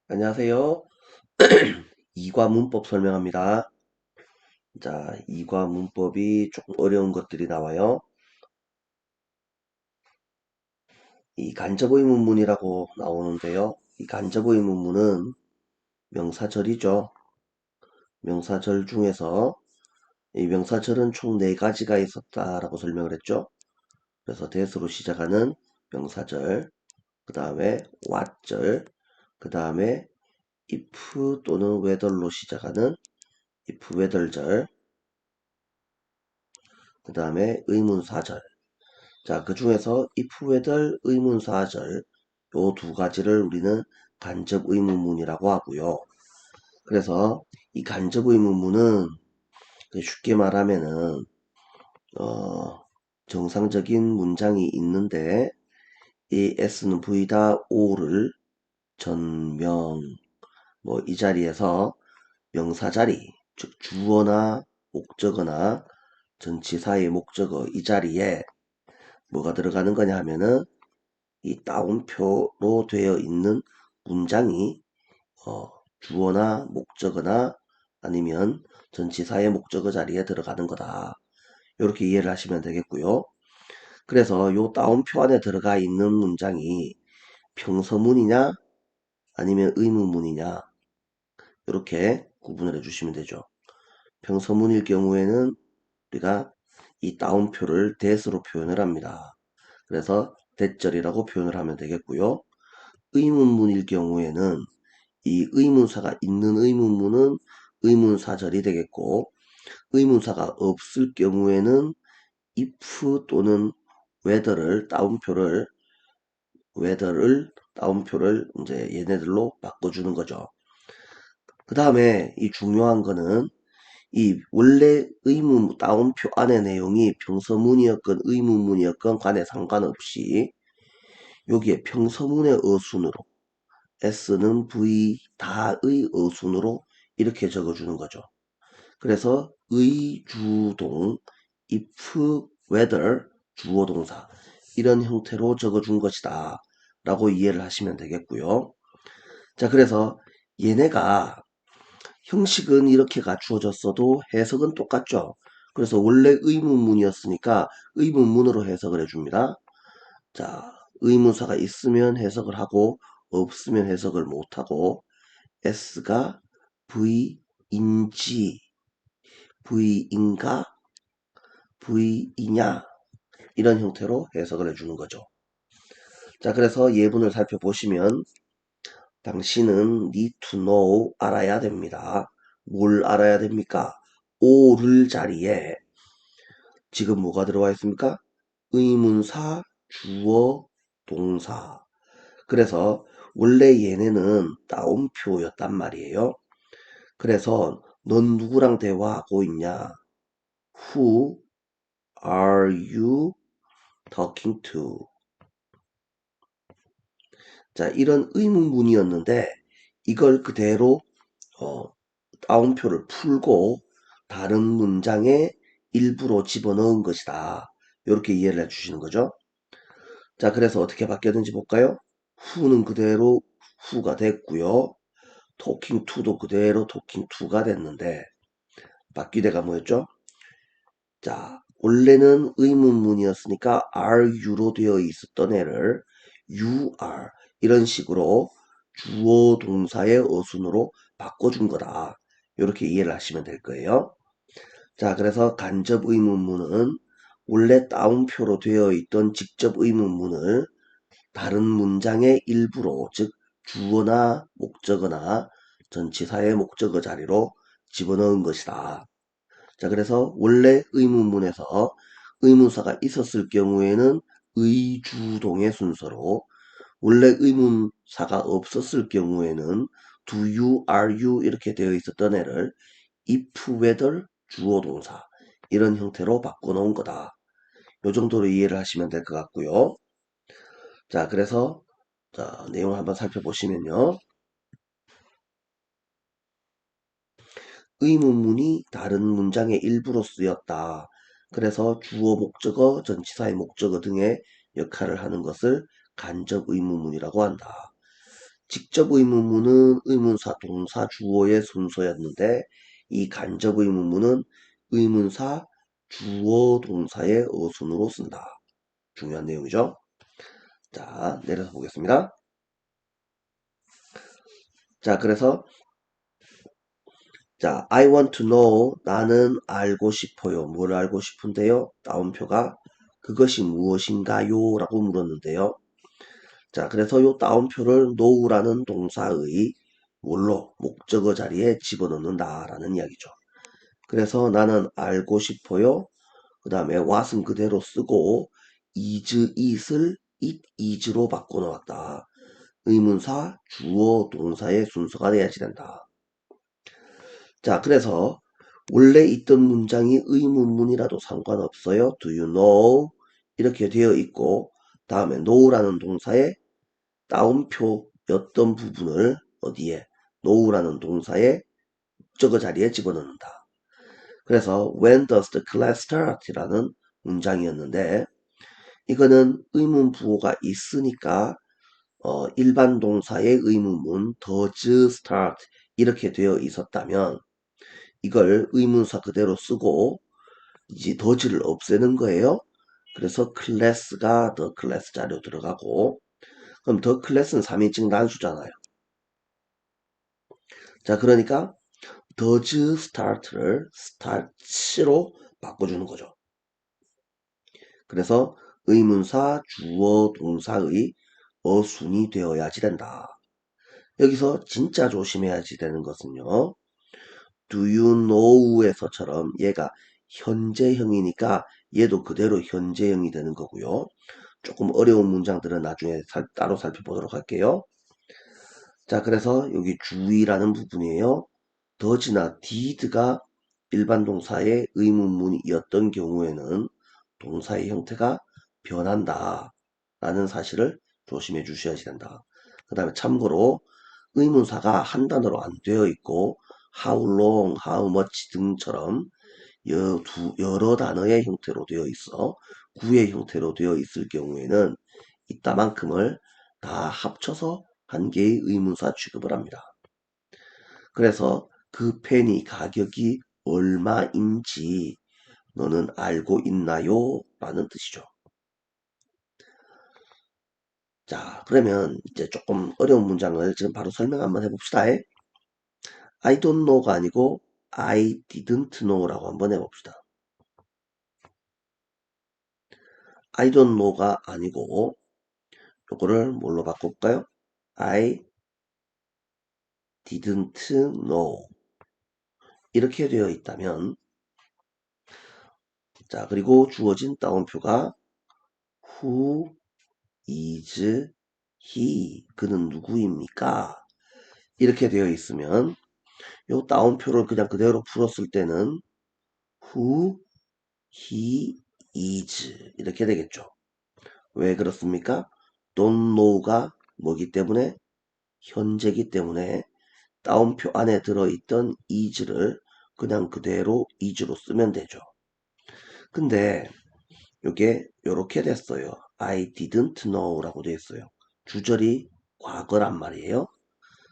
안녕하세요. 이과 문법 설명합니다. 자, 이과 문법이 조금 어려운 것들이 나와요. 이 간접의문문이라고 나오는데요. 이 간접의문문은 명사절이죠. 명사절 중에서 이 명사절은 총 4가지가 있었다라고 설명을 했죠. 그래서 that으로 시작하는 명사절, 그 다음에 what절, 그 다음에 if 또는 whether로 시작하는 if whether절, 그 다음에 의문사절. 자, 그 중에서 if, whether, 의문사절 요 두 가지를 우리는 간접 의문문이라고 하고요. 그래서 이 간접 의문문은 쉽게 말하면은 정상적인 문장이 있는데 이 S는 V다 O를 전명 뭐 이 자리에서 명사 자리 즉 주어나 목적어나 전치사의 목적어 이 자리에 뭐가 들어가는 거냐 하면은 이 따옴표로 되어 있는 문장이 주어나 목적어나 아니면 전치사의 목적어 자리에 들어가는 거다. 이렇게 이해를 하시면 되겠고요. 그래서 요 따옴표 안에 들어가 있는 문장이 평서문이냐 아니면 의문문이냐 이렇게 구분을 해주시면 되죠. 평서문일 경우에는 우리가 이 따옴표를 that으로 표현을 합니다. 그래서 that절이라고 표현을 하면 되겠고요. 의문문일 경우에는 이 의문사가 있는 의문문은 의문사절이 되겠고 의문사가 없을 경우에는 if 또는 whether를 이제 얘네들로 바꿔주는 거죠. 그 다음에 이 중요한 거는 이 원래 의문 따옴표 안의 내용이 평서문이었건 의문문이었건 간에 상관없이 여기에 평서문의 어순으로 S는 V 다의 어순으로 이렇게 적어주는 거죠. 그래서 의주동 if whether 주어 동사 이런 형태로 적어준 것이다 라고 이해를 하시면 되겠고요. 자, 그래서 얘네가 형식은 이렇게 갖추어졌어도 해석은 똑같죠. 그래서 원래 의문문이었으니까 의문문으로 해석을 해줍니다. 자, 의문사가 있으면 해석을 하고 없으면 해석을 못하고 S가 V인지 V인가 V이냐 이런 형태로 해석을 해주는 거죠. 자, 그래서 예문을 살펴보시면 당신은 need to know 알아야 됩니다. 뭘 알아야 됩니까? 오를 자리에 지금 뭐가 들어와 있습니까? 의문사, 주어, 동사. 그래서 원래 얘네는 따옴표였단 말이에요. 그래서 넌 누구랑 대화하고 있냐? Who are you talking to? 자, 이런 의문문이었는데 이걸 그대로 어, 따옴표를 풀고 다른 문장에 일부러 집어넣은 것이다. 이렇게 이해를 해주시는 거죠. 자, 그래서 어떻게 바뀌었는지 볼까요? who는 그대로 who가 됐고요. talking to도 그대로 talking to가 됐는데 바뀌대가 뭐였죠? 자, 원래는 의문문이었으니까 are you로 되어 있었던 애를 you are 이런 식으로 주어 동사의 어순으로 바꿔준 거다. 이렇게 이해를 하시면 될 거예요. 자, 그래서 간접 의문문은 원래 따옴표로 되어 있던 직접 의문문을 다른 문장의 일부로 즉 주어나 목적어나 전치사의 목적어 자리로 집어넣은 것이다. 자, 그래서 원래 의문문에서 의문사가 있었을 경우에는 의주동의 순서로 원래 의문사가 없었을 경우에는 do you, are you 이렇게 되어 있었던 애를 if, whether 주어 동사 이런 형태로 바꿔놓은 거다. 요 정도로 이해를 하시면 될 것 같고요. 자, 그래서 자, 내용을 한번 살펴보시면요. 의문문이 다른 문장의 일부로 쓰였다. 그래서 주어, 목적어, 전치사의 목적어 등의 역할을 하는 것을 간접 의문문이라고 한다. 직접 의문문은 의문사, 동사, 주어의 순서였는데 이 간접 의문문은 의문사, 주어, 동사의 어순으로 쓴다. 중요한 내용이죠. 자, 내려서 보겠습니다. 자, 그래서 자, I want to know. 나는 알고 싶어요. 뭘 알고 싶은데요? 따옴표가 그것이 무엇인가요? 라고 물었는데요. 자, 그래서 요 따옴표를 know라는 동사의 뭘로 목적어 자리에 집어넣는다 라는 이야기죠. 그래서 나는 알고 싶어요. 그 다음에 what은 그대로 쓰고 is, it을 it, is로 바꿔놓았다. 의문사, 주어, 동사의 순서가 돼야지 된다. 자, 그래서 원래 있던 문장이 의문문이라도 상관없어요. Do you know? 이렇게 되어 있고 다음에 know라는 동사의 따옴표였던 부분을 어디에? know라는 동사의 목적어 자리에 집어넣는다. 그래서 when does the class start? 라는 문장이었는데 이거는 의문 부호가 있으니까 일반 동사의 의문문 does start 이렇게 되어 있었다면 이걸 의문사 그대로 쓰고 이제 does를 없애는 거예요. 그래서 class가 the class 자료 들어가고 그럼 the class는 3인칭 단수잖아요. 자, 그러니까 does start를 start로 바꿔주는 거죠. 그래서 의문사, 주어, 동사의 어순이 되어야지 된다. 여기서 진짜 조심해야지 되는 것은요. Do you know에서처럼 얘가 현재형이니까 얘도 그대로 현재형이 되는 거고요. 조금 어려운 문장들은 나중에 따로 살펴보도록 할게요. 자, 그래서 여기 주의라는 부분이에요. does나 did가 일반 동사의 의문문이었던 경우에는 동사의 형태가 변한다 라는 사실을 조심해 주셔야 된다. 그 다음에 참고로 의문사가 한 단어로 안 되어 있고 how long, how much 등처럼 여러 단어의 형태로 되어 있어 구의 형태로 되어 있을 경우에는 이따만큼을 다 합쳐서 한 개의 의문사 취급을 합니다. 그래서 그 펜이 가격이 얼마인지 너는 알고 있나요? 라는 뜻이죠. 자, 그러면 이제 조금 어려운 문장을 지금 바로 설명 한번 해봅시다. I don't know가 아니고 I didn't know라고 한번 해봅시다. I don't know가 아니고 요거를 뭘로 바꿀까요? I didn't know 이렇게 되어 있다면 자, 그리고 주어진 따옴표가 who is he 그는 누구입니까? 이렇게 되어 있으면 요 따옴표를 그냥 그대로 풀었을 때는 who he is 이렇게 되겠죠. 왜 그렇습니까? don't know가 뭐기 때문에 현재기 때문에 따옴표 안에 들어있던 is를 그냥 그대로 is로 쓰면 되죠. 근데 요게 요렇게 됐어요. I didn't know 라고 되어 있어요. 주절이 과거란 말이에요.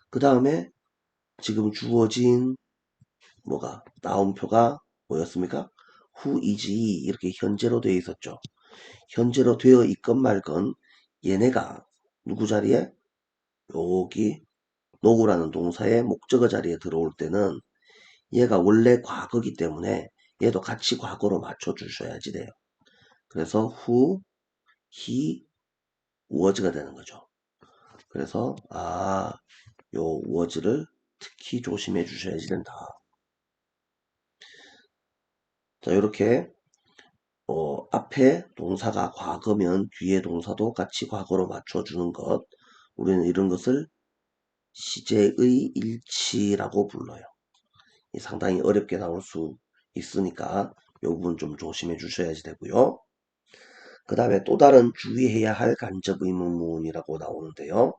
그 다음에 지금 주어진 뭐가 따옴표가 뭐였습니까? who is he 이렇게 현재로 되어 있었죠. 현재로 되어 있건 말건 얘네가 누구 자리에? 여기 노구라는 동사의 목적어 자리에 들어올 때는 얘가 원래 과거기 때문에 얘도 같이 과거로 맞춰 주셔야지 돼요. 그래서 who, he, was가 되는 거죠. 그래서 요 was를 특히 조심해 주셔야지 된다. 자, 이렇게 앞에 동사가 과거면 뒤에 동사도 같이 과거로 맞춰주는 것. 우리는 이런 것을 시제의 일치라고 불러요. 상당히 어렵게 나올 수 있으니까 이 부분 좀 조심해 주셔야지 되고요. 그 다음에 또 다른 주의해야 할 간접 의문문이라고 나오는데요.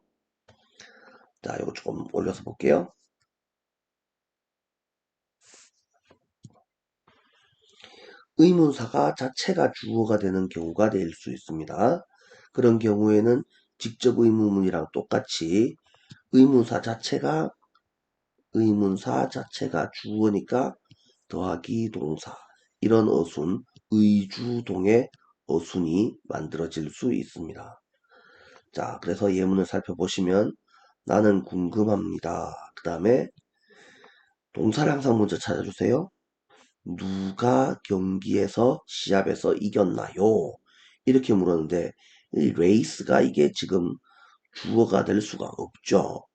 자, 이거 조금 올려서 볼게요. 의문사가 자체가 주어가 되는 경우가 될 수 있습니다. 그런 경우에는 직접 의문문이랑 똑같이 의문사 자체가 주어니까 더하기 동사. 이런 어순, 의주동의 어순이 만들어질 수 있습니다. 자, 그래서 예문을 살펴보시면 나는 궁금합니다. 그 다음에 동사를 항상 먼저 찾아주세요. 누가 경기에서 시합에서 이겼나요? 이렇게 물었는데 이 레이스가 이게 지금 주어가 될 수가 없죠.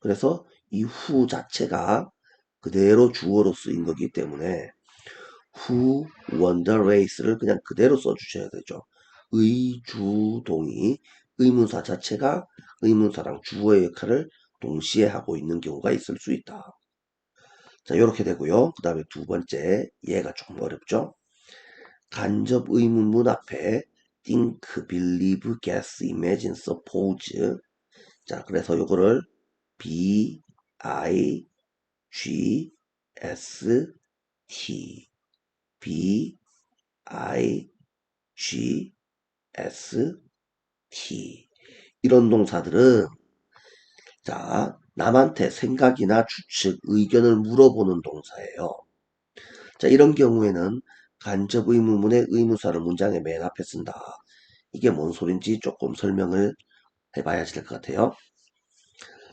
그래서 이 후 자체가 그대로 주어로 쓰인 거기 때문에 who won the race를 그냥 그대로 써주셔야 되죠. 의주동이 의문사 자체가 의문사랑 주어의 역할을 동시에 하고 있는 경우가 있을 수 있다. 자, 이렇게 되고요. 그 다음에 두 번째, 얘가 조금 어렵죠. 간접 의문문 앞에 think, believe, guess, imagine, suppose. 자, 그래서 요거를 B, I, G, S, T, B, I, G, S, T. 이런 동사들은 자, 남한테 생각이나 추측, 의견을 물어보는 동사예요. 자, 이런 경우에는 간접 의문문의 의문사를 문장의 맨 앞에 쓴다. 이게 뭔 소린지 조금 설명을 해봐야 될 것 같아요.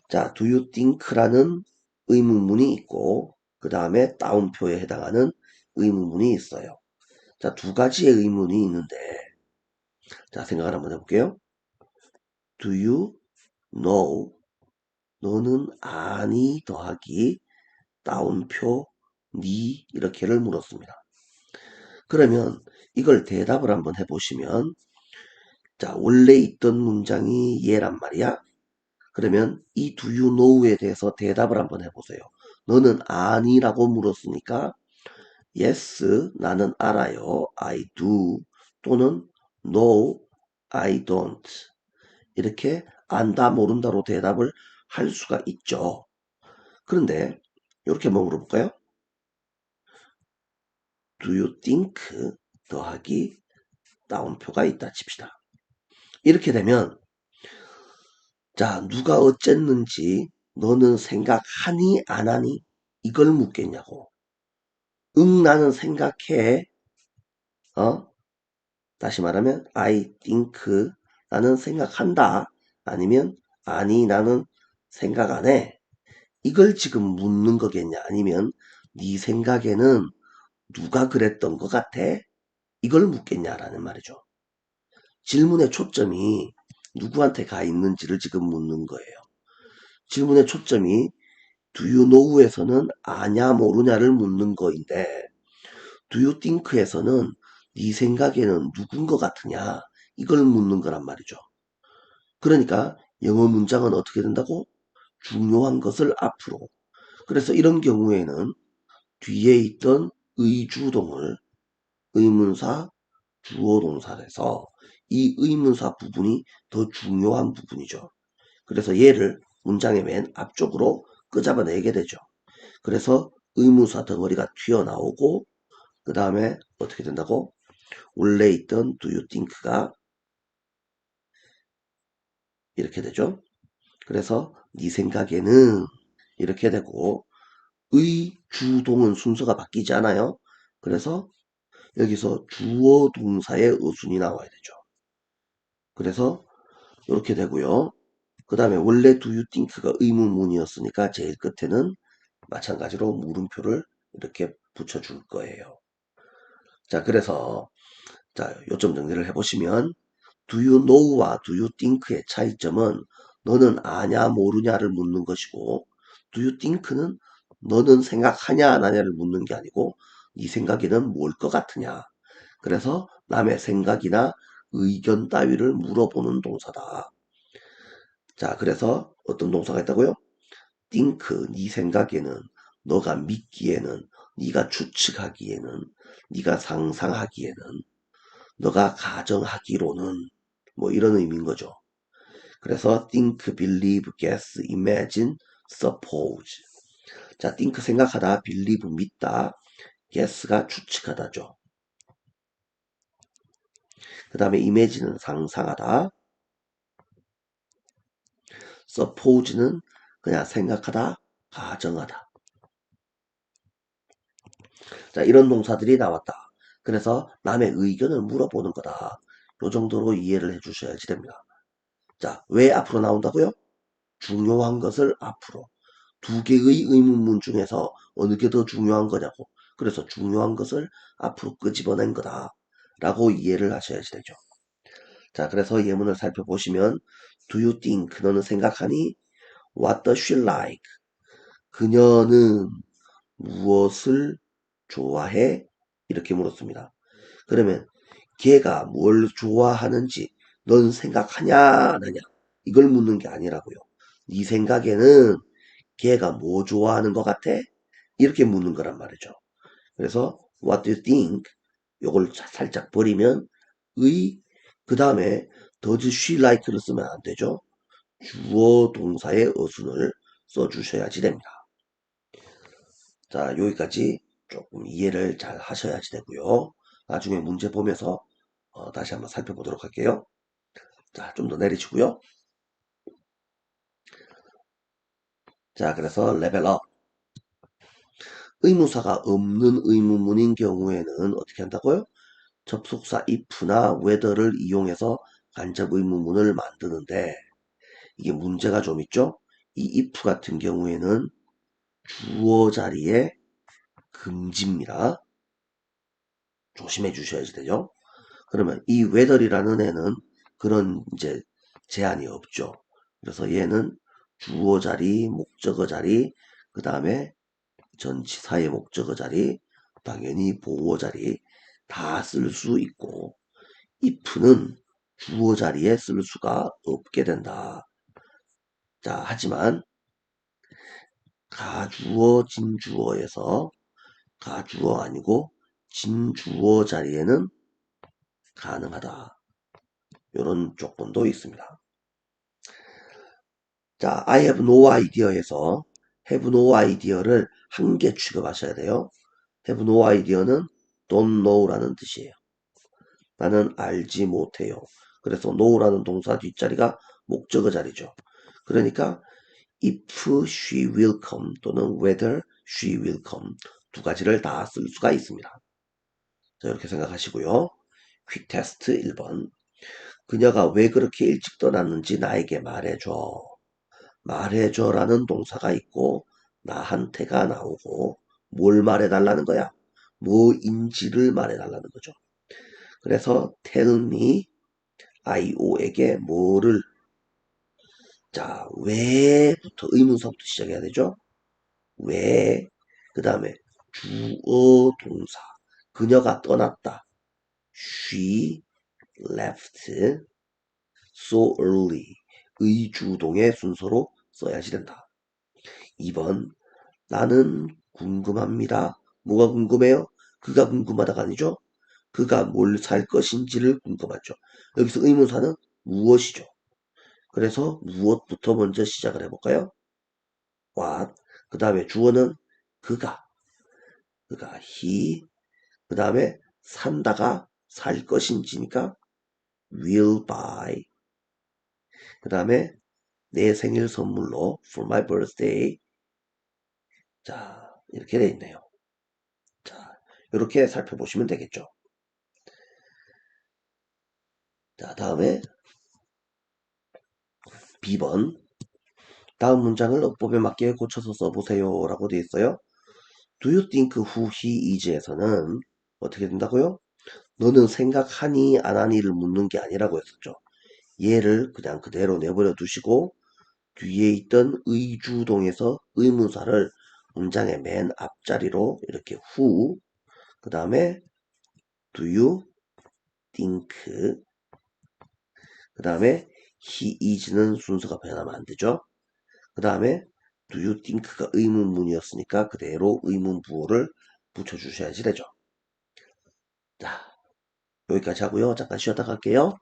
자, do you think라는 의문문이 있고 그 다음에 따옴표에 해당하는 의문문이 있어요. 자, 두 가지의 의문이 있는데 자, 생각을 한번 해볼게요. Do you know? 너는 아니 더하기 따옴표 니 이렇게를 물었습니다. 그러면 이걸 대답을 한번 해보시면 자, 원래 있던 문장이 얘란 말이야. 그러면 이 do you know에 대해서 대답을 한번 해보세요. 너는 아니라고 물었으니까 yes, 나는 알아요. I do. 또는 no, I don't. 이렇게 안다, 모른다로 대답을 할 수가 있죠. 그런데 이렇게 한번 물어볼까요? Do you think 더하기 따옴표가 있다 칩시다. 이렇게 되면 자, 누가 어쨌는지 너는 생각하니 안 하니? 이걸 묻겠냐고. 응, 나는 생각해. 다시 말하면 I think 나는 생각한다. 아니면 아니 나는 생각 안 해. 이걸 지금 묻는 거겠냐? 아니면 네 생각에는 누가 그랬던 것 같아? 이걸 묻겠냐라는 말이죠. 질문의 초점이 누구한테 가 있는지를 지금 묻는 거예요. 질문의 초점이 do you know에서는 아냐 모르냐를 묻는 거인데 do you think에서는 네 생각에는 누군 것 같으냐 이걸 묻는 거란 말이죠. 그러니까 영어 문장은 어떻게 된다고? 중요한 것을 앞으로. 그래서 이런 경우에는 뒤에 있던 의주동을 의문사 주어 동사를 해서 이 의문사 부분이 더 중요한 부분이죠. 그래서 얘를 문장의 맨 앞쪽으로 끄잡아내게 되죠. 그래서 의문사 덩어리가 튀어나오고 그 다음에 어떻게 된다고? 원래 있던 do you think가 이렇게 되죠. 그래서 네 생각에는 이렇게 되고 의주동은 순서가 바뀌지 않아요. 그래서 여기서 주어 동사의 어순이 나와야 되죠. 그래서 이렇게 되고요. 그 다음에 원래 do you think가 의문문이었으니까 제일 끝에는 마찬가지로 물음표를 이렇게 붙여줄 거예요. 자, 그래서 자, 요점 정리를 해보시면 do you know와 do you think의 차이점은 너는 아냐 모르냐를 묻는 것이고 do you think는 너는 생각하냐 안 하냐를 묻는 게 아니고 네 생각에는 뭘 것 같으냐. 그래서 남의 생각이나 의견 따위를 물어보는 동사다. 자, 그래서 어떤 동사가 있다고요? think, 네 생각에는, 너가 믿기에는, 네가 추측하기에는, 네가 상상하기에는, 너가 가정하기로는 뭐 이런 의미인 거죠. 그래서 think, believe, guess, imagine, suppose. 자, think 생각하다, believe 믿다, guess가 추측하다죠. 그 다음에 imagine는 상상하다, suppose는 그냥 생각하다, 가정하다. 자, 이런 동사들이 나왔다. 그래서 남의 의견을 물어보는 거다. 요 정도로 이해를 해주셔야지 됩니다. 자, 왜 앞으로 나온다고요? 중요한 것을 앞으로. 두 개의 의문문 중에서 어느 게 더 중요한 거냐고. 그래서 중요한 것을 앞으로 끄집어낸 거다. 라고 이해를 하셔야지 되죠. 자, 그래서 예문을 살펴보시면 Do you think? 너는 생각하니? What does she like? 그녀는 무엇을 좋아해? 이렇게 물었습니다. 그러면 걔가 뭘 좋아하는지 넌 생각하냐 안 하냐 이걸 묻는 게 아니라고요. 네 생각에는 걔가 뭐 좋아하는 것 같아? 이렇게 묻는 거란 말이죠. 그래서 what do you think? 요걸 살짝 버리면 그 다음에 does she like를 쓰면 안 되죠. 주어 동사의 어순을 써주셔야지 됩니다. 자, 여기까지 조금 이해를 잘 하셔야지 되고요. 나중에 문제 보면서 다시 한번 살펴보도록 할게요. 자, 좀 더 내리시고요. 자, 그래서 레벨업. 의무사가 없는 의문문인 경우에는 어떻게 한다고요? 접속사 if나 whether를 이용해서 간접 의문문을 만드는데 이게 문제가 좀 있죠? 이 if 같은 경우에는 주어 자리에 금지입니다. 조심해 주셔야지 되죠? 그러면 이 whether이라는 애는 그런 이제 제한이 없죠. 그래서 얘는 주어 자리, 목적어 자리, 그 다음에 전치사의 목적어 자리, 당연히 보어 자리 다 쓸 수 있고 if는 주어 자리에 쓸 수가 없게 된다. 자, 하지만 가주어, 진주어에서 가주어 아니고 진주어 자리에는 가능하다. 이런 조건도 있습니다. 자, I have no idea에서 have no idea를 한 개 취급하셔야 돼요. have no idea는 don't know라는 뜻이에요. 나는 알지 못해요. 그래서 know라는 동사 뒷자리가 목적어 자리죠. 그러니까 if she will come 또는 whether she will come 두 가지를 다 쓸 수가 있습니다. 자, 이렇게 생각하시고요. 퀵 테스트 1번. 그녀가 왜 그렇게 일찍 떠났는지 나에게 말해줘. 말해줘라는 동사가 있고 나한테가 나오고 뭘 말해달라는 거야? 뭐인지를 말해달라는 거죠. 그래서 tell me IO에게 뭐를 자 왜부터 의문사부터 시작해야 되죠. 왜 그 다음에 주어 동사 그녀가 떠났다. She left so early 의주동의 순서로 써야지 된다. 2번 나는 궁금합니다. 뭐가 궁금해요? 그가 궁금하다가 아니죠. 그가 뭘 살 것인지를 궁금하죠. 여기서 의문사는 무엇이죠. 그래서 무엇부터 먼저 시작을 해볼까요? what 그 다음에 주어는 그가 he 그 다음에 산다가 살 것인지니까 will buy 그 다음에 내 생일 선물로 for my birthday 자 이렇게 돼 있네요. 자 이렇게 살펴보시면 되겠죠. 자 다음에 B번 다음 문장을 어법에 맞게 고쳐서 써보세요 라고 되어 있어요. Do you think who he is에서는 어떻게 된다고요? 너는 생각하니 안 하니를 묻는 게 아니라고 했었죠. 얘를 그냥 그대로 내버려 두시고 뒤에 있던 의주동에서 의문사를 문장의 맨 앞자리로 이렇게 who 그 다음에 do you think 그 다음에 he is는 순서가 변하면 안 되죠. 그 다음에 do you think가 의문문이었으니까 그대로 의문부호를 붙여주셔야지 되죠. 자, 여기까지 하고요. 잠깐 쉬었다 갈게요.